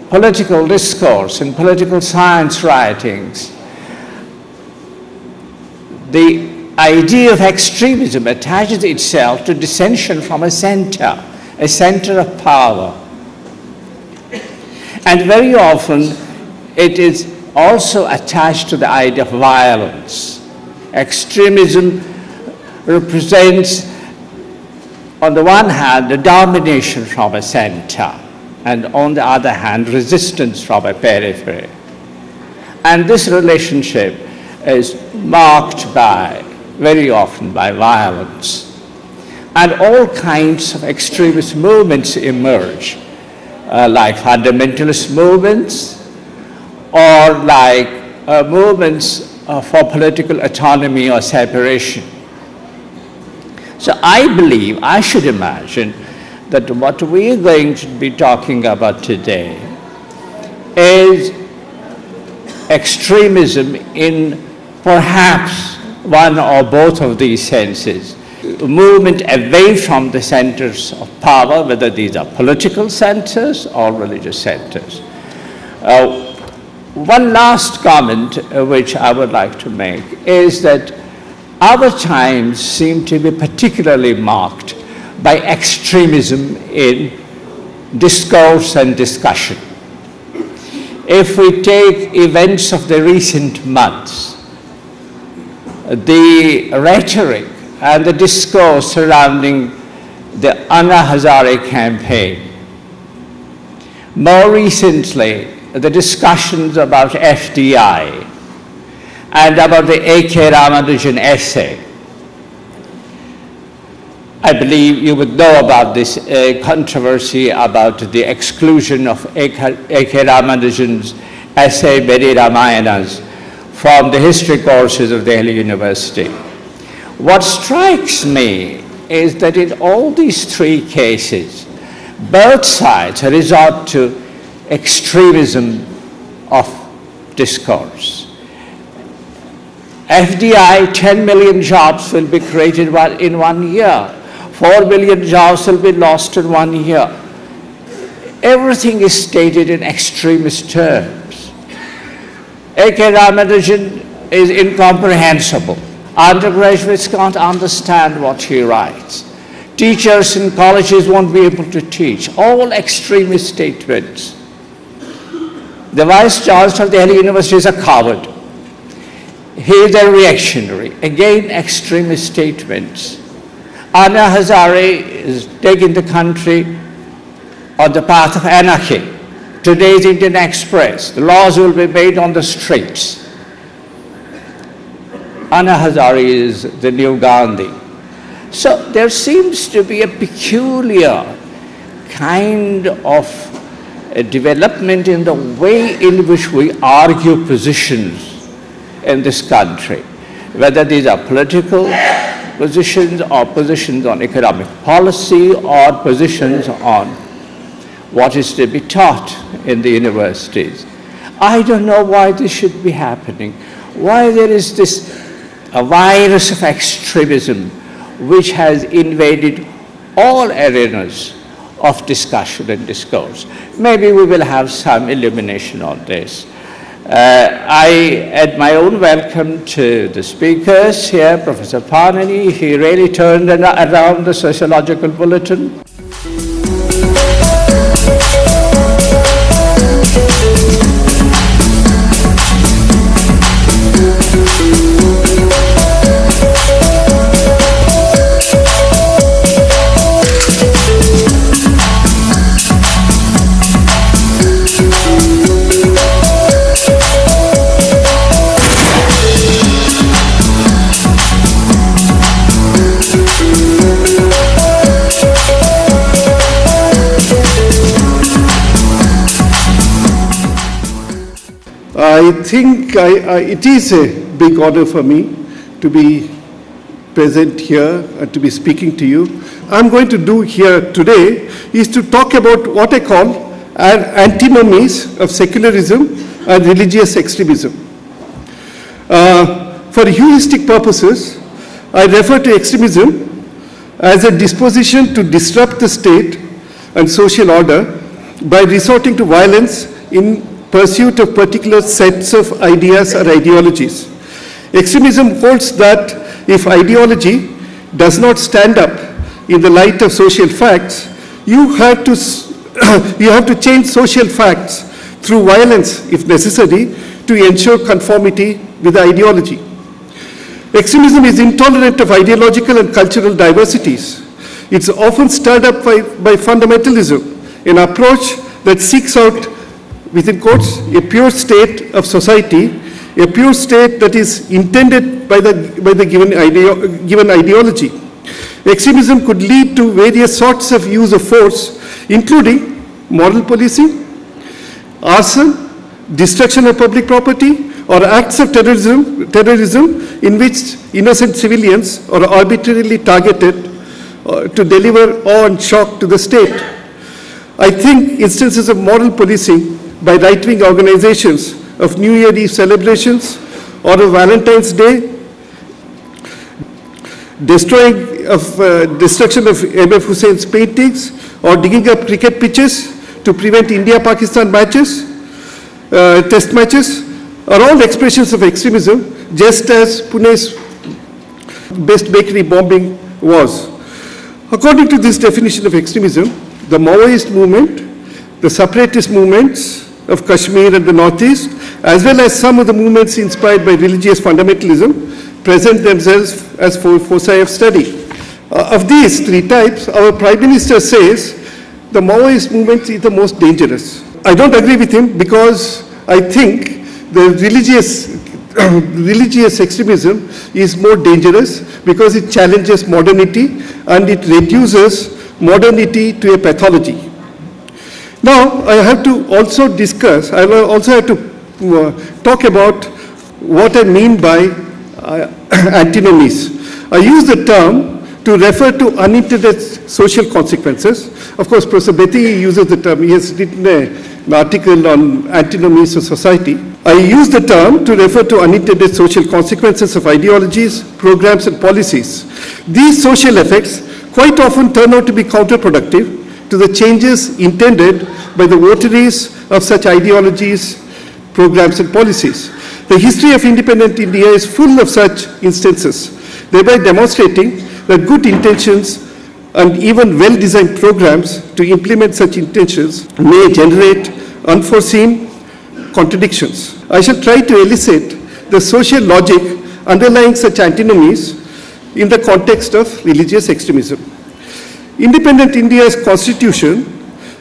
political discourse and political science writings, the idea of extremism attaches itself to dissension from a center of power. And very often it is also attached to the idea of violence. Extremism represents, on the one hand, the domination from a center, and on the other hand, resistance from a periphery. And this relationship is marked by, very often, by violence. And all kinds of extremist movements emerge, like fundamentalist movements, or like movements for political autonomy or separation. So I believe, I should imagine, that what we are going to be talking about today is extremism in perhaps one or both of these senses. Movement away from the centers of power, whether these are political centers or religious centers. One last comment which I would like to make is that our times seem to be particularly marked by extremism in discourse and discussion. If we take events of the recent months, the rhetoric and the discourse surrounding the Anna Hazare campaign, more recently the discussions about FDI and about the A.K. Ramanujan essay. I believe you would know about this controversy about the exclusion of A.K. Ramanujan's essay, Many Ramayanas, from the history courses of Delhi University. What strikes me is that in all these three cases, both sides resort to extremism of discourse. FDI, 10 million jobs will be created in 1 year. 4 million jobs will be lost in 1 year. Everything is stated in extremist terms. A.K. Ramanujan is incomprehensible. Undergraduates can't understand what he writes. Teachers in colleges won't be able to teach. All extremist statements. The Vice Chancellor of Delhi University is a coward. He is a reactionary. Again, extremist statements. Anna Hazare is taking the country on the path of anarchy. Today's Indian Express, the laws will be made on the streets. Anna Hazare is the new Gandhi. So there seems to be a peculiar kind of a development in the way in which we argue positions in this country, whether these are political positions or positions on economic policy or positions on what is to be taught in the universities. I don't know why this should be happening, why there is this a virus of extremism which has invaded all arenas of discussion and discourse. Maybe we will have some illumination on this. I add my own welcome to the speakers here, Professor Panani. He really turned around the sociological bulletin. I think it is a big honor for me to be present here and to be speaking to you. I'm going to do here today is to talk about what I call antinomies of secularism and religious extremism. For heuristic purposes, I refer to extremism as a disposition to disrupt the state and social order by resorting to violence in pursuit of particular sets of ideas or ideologies. Extremism holds that if ideology does not stand up in the light of social facts, you have to change social facts through violence, if necessary, to ensure conformity with the ideology. Extremism is intolerant of ideological and cultural diversities. It's often stirred up by fundamentalism, an approach that seeks out, within quotes, a pure state of society, a pure state that is intended by the given ideology. Extremism could lead to various sorts of use of force, including moral policing, arson, destruction of public property, or acts of terrorism in which innocent civilians are arbitrarily targeted to deliver awe and shock to the state. I think instances of moral policing by right-wing organizations of New Year Eve celebrations or of Valentine's Day, destruction of M.F. Hussein's paintings, or digging up cricket pitches to prevent India-Pakistan matches, test matches, are all expressions of extremism, just as Pune's Best Bakery bombing was. According to this definition of extremism, the Maoist movement, the separatist movements of Kashmir and the Northeast, as well as some of the movements inspired by religious fundamentalism, present themselves as foci of study. Of these three types, our Prime Minister says the Maoist movement is the most dangerous. I don't agree with him because I think the religious extremism is more dangerous because it challenges modernity and it reduces modernity to a pathology. Now, I have to also discuss, I will also have to talk about what I mean by antinomies. I use the term to refer to unintended social consequences. Of course, Professor Bethi uses the term. He has written an article on antinomies of society. I use the term to refer to unintended social consequences of ideologies, programs, and policies. These social effects quite often turn out to be counterproductive to the changes intended by the votaries of such ideologies, programs, and policies. The history of independent India is full of such instances, thereby demonstrating that good intentions and even well-designed programs to implement such intentions may generate unforeseen contradictions. I shall try to elicit the social logic underlying such antinomies in the context of religious extremism. Independent India's constitution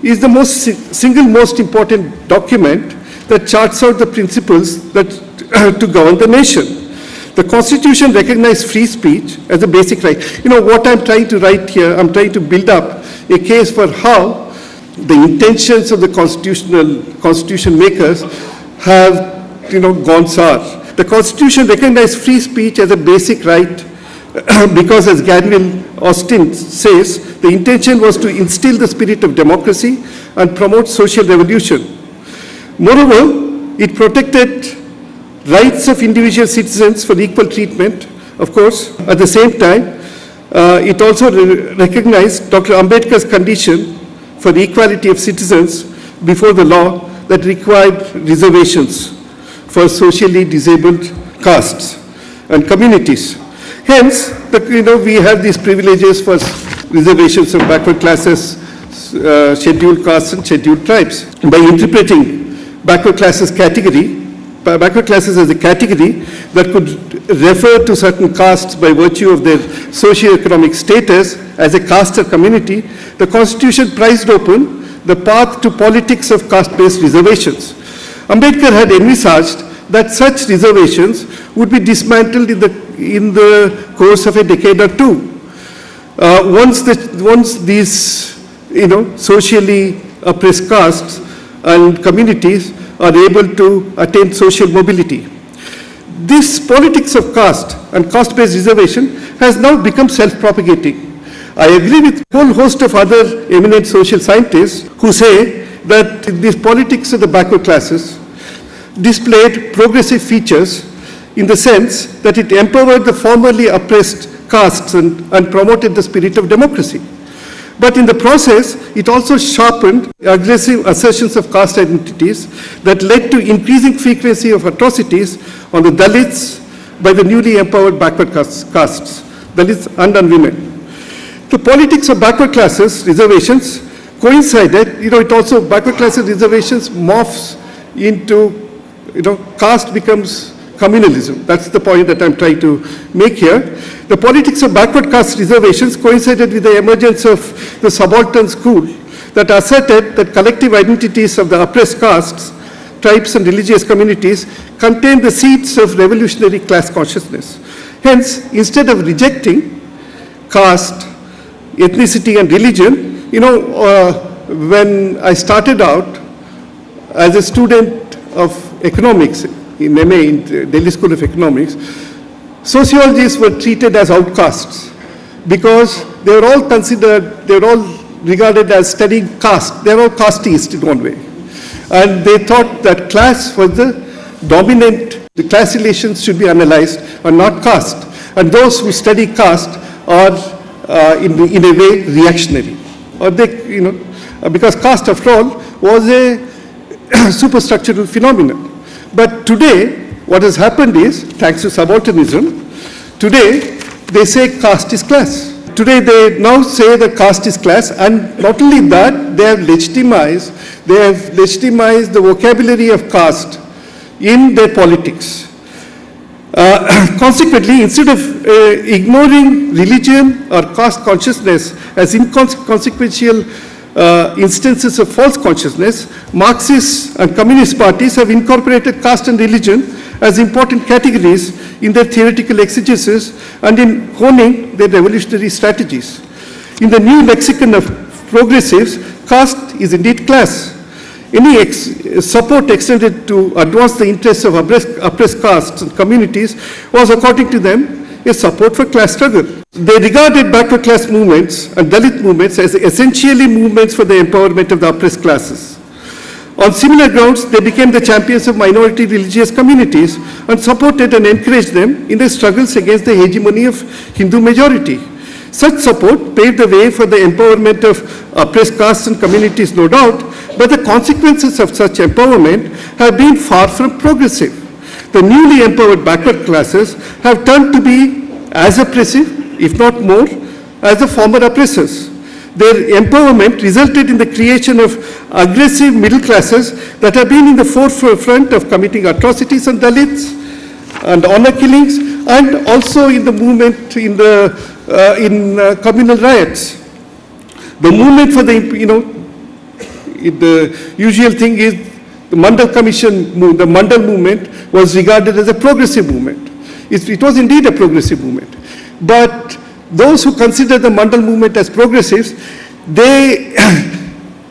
is the single most important document that charts out the principles that to govern the nation. The constitution recognized free speech as a basic right. You know what I'm trying to write here, I'm trying to build up a case for how the intentions of the constitution makers have gone sour. The constitution recognized free speech as a basic right because, as Granville Austin says, the intention was to instill the spirit of democracy and promote social revolution. Moreover, it protected rights of individual citizens for equal treatment, of course. At the same time, it also recognized Dr. Ambedkar's condition for the equality of citizens before the law that required reservations for socially disabled castes and communities. Hence, we have these privileges for reservations of backward classes, scheduled castes and scheduled tribes. By interpreting backward classes as a category that could refer to certain castes by virtue of their socio-economic status as a caste or community, the Constitution prized open the path to politics of caste-based reservations. Ambedkar had envisaged that such reservations would be dismantled in the course of a decade or two. Once these socially oppressed castes and communities are able to attain social mobility. This politics of caste and caste-based reservation has now become self-propagating. I agree with a whole host of other eminent social scientists who say that this politics of the backward classes displayed progressive features in the sense that it empowered the formerly oppressed castes and promoted the spirit of democracy. But in the process, it also sharpened aggressive assertions of caste identities that led to increasing frequency of atrocities on the Dalits by the newly empowered backward castes, Dalits and women. The politics of backward classes reservations coincided, it also, backward classes reservations morphs into, caste becomes communalism. That's the point that I'm trying to make here. The politics of backward caste reservations coincided with the emergence of the subaltern school that asserted that collective identities of the oppressed castes, tribes and religious communities contain the seeds of revolutionary class consciousness. Hence, instead of rejecting caste, ethnicity and religion, when I started out as a student of economics in MA, in Delhi School of Economics, sociologists were treated as outcasts because they were all considered, they were all regarded as studying caste. They were all casteist in one way. And they thought that class was the dominant, the class relations should be analyzed and not caste. And those who study caste are in a way reactionary. Or they, because caste after all was a superstructural phenomenon. But today, what has happened is, thanks to subalternism, today they say caste is class. Today they now say that caste is class, and not only that, they have legitimized the vocabulary of caste in their politics. Consequently, instead of ignoring religion or caste consciousness as inconsequential instances of false consciousness, Marxist and communist parties have incorporated caste and religion as important categories in their theoretical exegesis and in honing their revolutionary strategies. In the new lexicon of progressives, caste is indeed class. Any support extended to advance the interests of oppressed castes and communities was, according to them, a support for class struggle. They regarded backward class movements and Dalit movements as essentially movements for the empowerment of the oppressed classes. On similar grounds, they became the champions of minority religious communities and supported and encouraged them in their struggles against the hegemony of Hindu majority. Such support paved the way for the empowerment of oppressed castes and communities, no doubt, but the consequences of such empowerment have been far from progressive. The newly empowered backward classes have turned to be as oppressive, if not more, as the former oppressors. Their empowerment resulted in the creation of aggressive middle classes that have been in the forefront of committing atrocities on Dalits and honor killings, and also in the movement in communal riots. The movement for the usual thing is the Mandal Commission, the Mandal movement was regarded as a progressive movement. It was indeed a progressive movement. But those who consider the Mandal movement as progressives, they,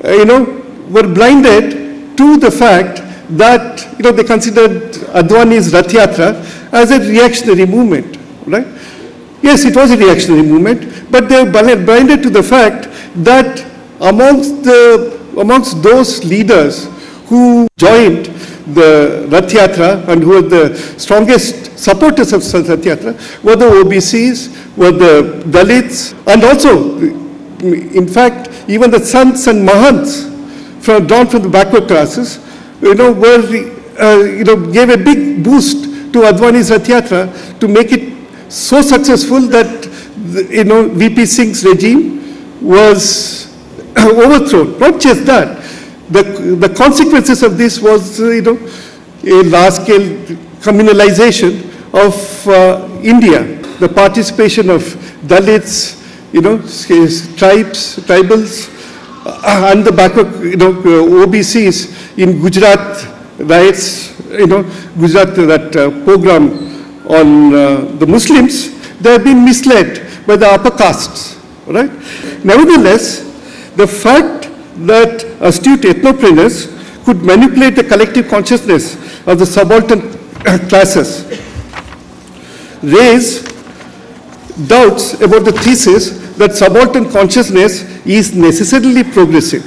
were blinded to the fact that, they considered Advani's Rath Yatra as a reactionary movement, right? Yes, it was a reactionary movement, but they were blinded to the fact that amongst those leaders who joined the Rath Yatra and who were the strongest supporters of Rath Yatra were the OBCs, were the Dalits, and also, in fact, even the sons and mahants drawn from the backward classes, gave a big boost to Advani's Rath Yatra to make it so successful that, VP Singh's regime was overthrown. Not just that, the consequences of this was, a large-scale communalization of India. The participation of Dalits, tribals, and the backward, OBCs in Gujarat riots, Gujarat, that program on the Muslims, they have been misled by the upper castes, right? Nevertheless, the fact that astute ethnopreneurs could manipulate the collective consciousness of the subaltern classes raise doubts about the thesis that subaltern consciousness is necessarily progressive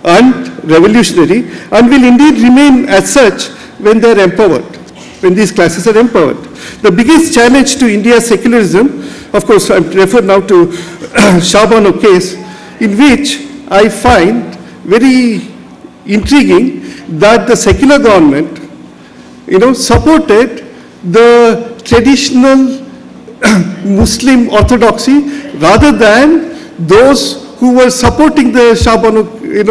and revolutionary and will indeed remain as such when they are empowered, when these classes are empowered. The biggest challenge to India's secularism, of course, I refer now to Shah Bano case, in which I find very intriguing that the secular government, supported the traditional Muslim orthodoxy rather than those who were supporting the Shah Banu,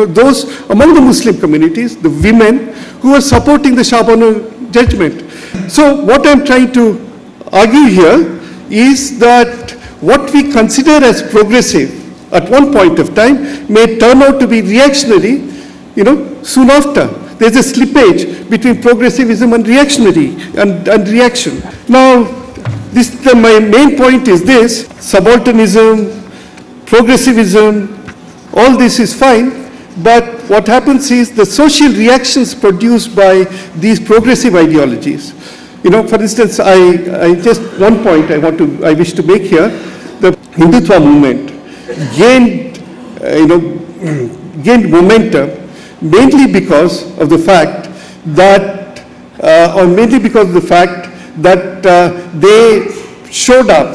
those among the Muslim communities, the women who were supporting the Shah Banu judgment. So what I'm trying to argue here is that what we consider as progressive at one point of time may turn out to be reactionary, soon after. There's a slippage between progressivism and reactionary and reaction. Now, my main point is this: subalternism, progressivism, all this is fine, but what happens is the social reactions produced by these progressive ideologies. For instance, I just one point I wish to make here: the Hindutva movement gained momentum mainly because of the fact that, they showed up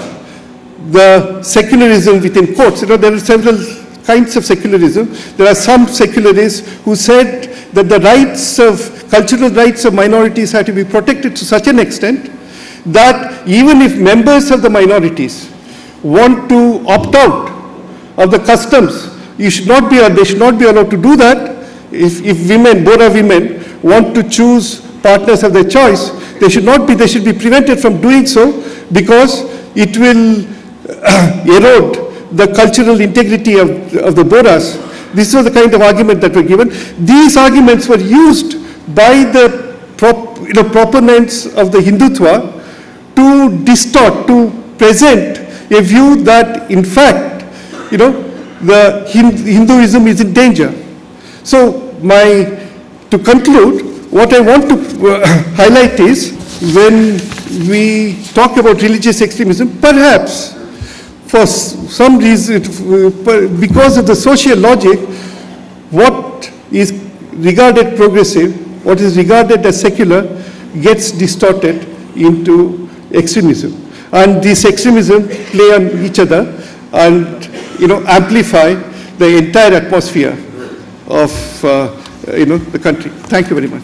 the secularism within quotes. There are several kinds of secularism. There are some secularists who said that the cultural rights of minorities have to be protected to such an extent that even if members of the minorities want to opt out of the customs, they should not be allowed to do that. If Bora women want to choose partners of their choice, they should be prevented from doing so because it will erode the cultural integrity of the Boras. This was the kind of argument that were given. These arguments were used by the proponents of the Hindutva to distort, to present a view that in fact, the Hinduism is in danger. So to conclude, what I want to highlight is, when we talk about religious extremism, perhaps for some reason, because of the social logic, what is regarded progressive, what is regarded as secular, gets distorted into extremism. And these extremism play on each other and amplify the entire atmosphere of the country. Thank you very much.